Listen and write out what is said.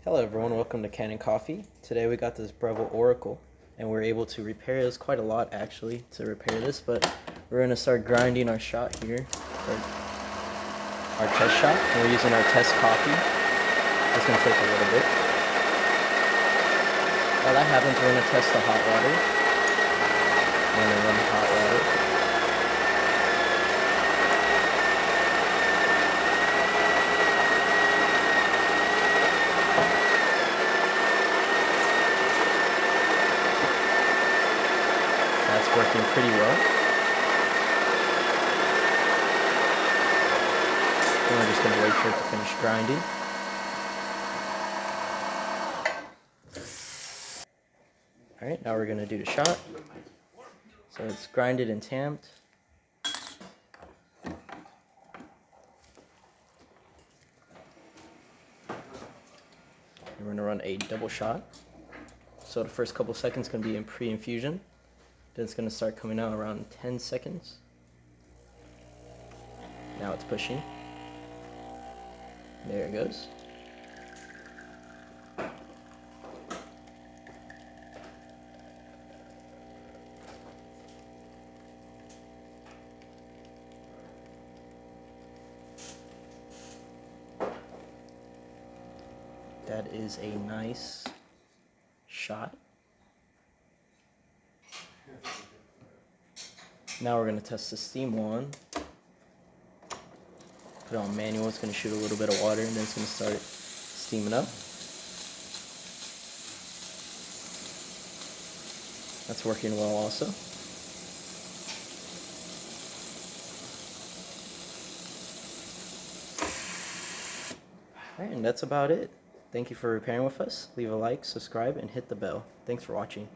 Hello everyone, welcome to Kanen Coffee. Today we got this Breville Oracle and we're able to repair this quite a lot actually to repair this, but we're going to start grinding our shot here, our test shot, and we're using our test coffee. It's going to take a little bit. While that happens, we're going to test the hot water. We're going to run hot water. That's working pretty well. And we're just going to wait for it to finish grinding. Alright, now we're going to do the shot. So it's grinded and tamped. And we're going to run a double shot. So the first couple seconds is going to be in pre-infusion. Then it's going to start coming out around 10 seconds. Now it's pushing. There it goes. That is a nice shot. Now we're going to test the steam one. Put it on manual, it's going to shoot a little bit of water and then it's going to start steaming up. That's working well also. Alright, and that's about it. Thank you for repairing with us. Leave a like, subscribe, and hit the bell. Thanks for watching.